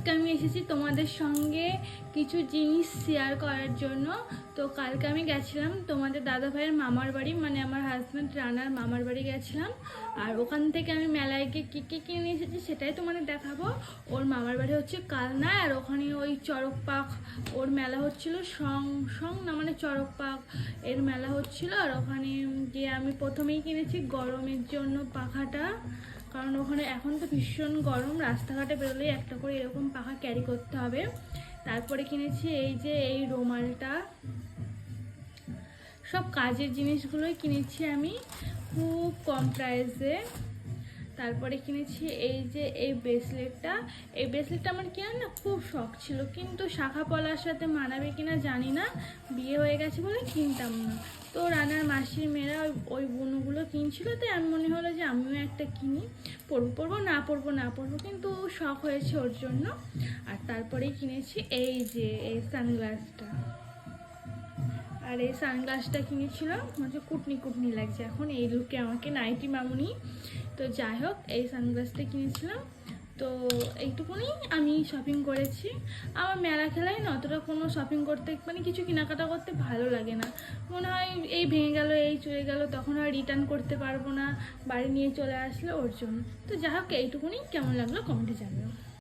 আজকে আমি এসেছি তোমাদের সঙ্গে কিছু জিনিস শেয়ার করার জন্য। তো কালকে আমি গেছিলাম তোমাদের দাদা ভাইয়ের মামার বাড়ি, মানে আমার হাজব্যান্ড রানার মামার বাড়ি গেছিলাম। আর ওখান থেকে আমি মেলায় গিয়ে কী কী কিনে এসেছি সেটাই তোমাদের দেখাবো। ওর মামার বাড়ি হচ্ছে কালনা, আর ওখানে ওই চড়ক পাক ওর মেলা হচ্ছিল, সং না মানে চড়ক পাক এর মেলা হচ্ছিল। আর ওখানে গিয়ে আমি প্রথমেই কিনেছি গরমের জন্য পাখাটা, কারণ ওখানে এখন তো ভীষণ গরম, রাস্তাঘাটে বেরোলেই একটা করে এরকম পাখা ক্যারি করতে হবে। তারপরে কিনেছি এই যে এই রুমালটা, সব কাজের জিনিসগুলোই কিনেছি আমি খুব কম প্রাইসে। তারপরে কিনেছি এই যে এই ব্রেসলেটটা। এই ব্রেসলেটটা আমার কেনা না খুব শখ ছিল, কিন্তু শাখা পলার সাথে মানাবে কিনা জানি না, বিয়ে হয়ে গেছে বলে কিনতাম না। তো রানার মাসির মেয়েরা ওই বুনুগুলো কিনছিল, তাই আমি মনে হলো যে আমিও একটা কিনি, পরবো না পরবো, কিন্তু শখ হয়েছে ওর জন্য। আর তারপরেই কিনেছি এই যে এই সানগ্লাসটা। আর এই সানগ্লাসটা কিনেছিলাম, মানে কুটনি লাগছে এখন এই লুকে আমাকে নাইটি মামুনি। তো যাই হোক, এই সানগ্লাসটা কিনেছিলাম। তো এইটুকুনি আমি শপিং করেছি। আমার মেলা খেলায় না অতটা কোনো শপিং করতে, মানে কিছু কেনাকাটা করতে ভালো লাগে না, মনে হয় এই ভেঙে গেল এই চলে গেল, তখন আর রিটার্ন করতে পারবো না, বাড়ি নিয়ে চলে আসলে ওর জন্য। তো যাই হোক, এইটুকুনি কেমন লাগলো কমেন্টে জানিও।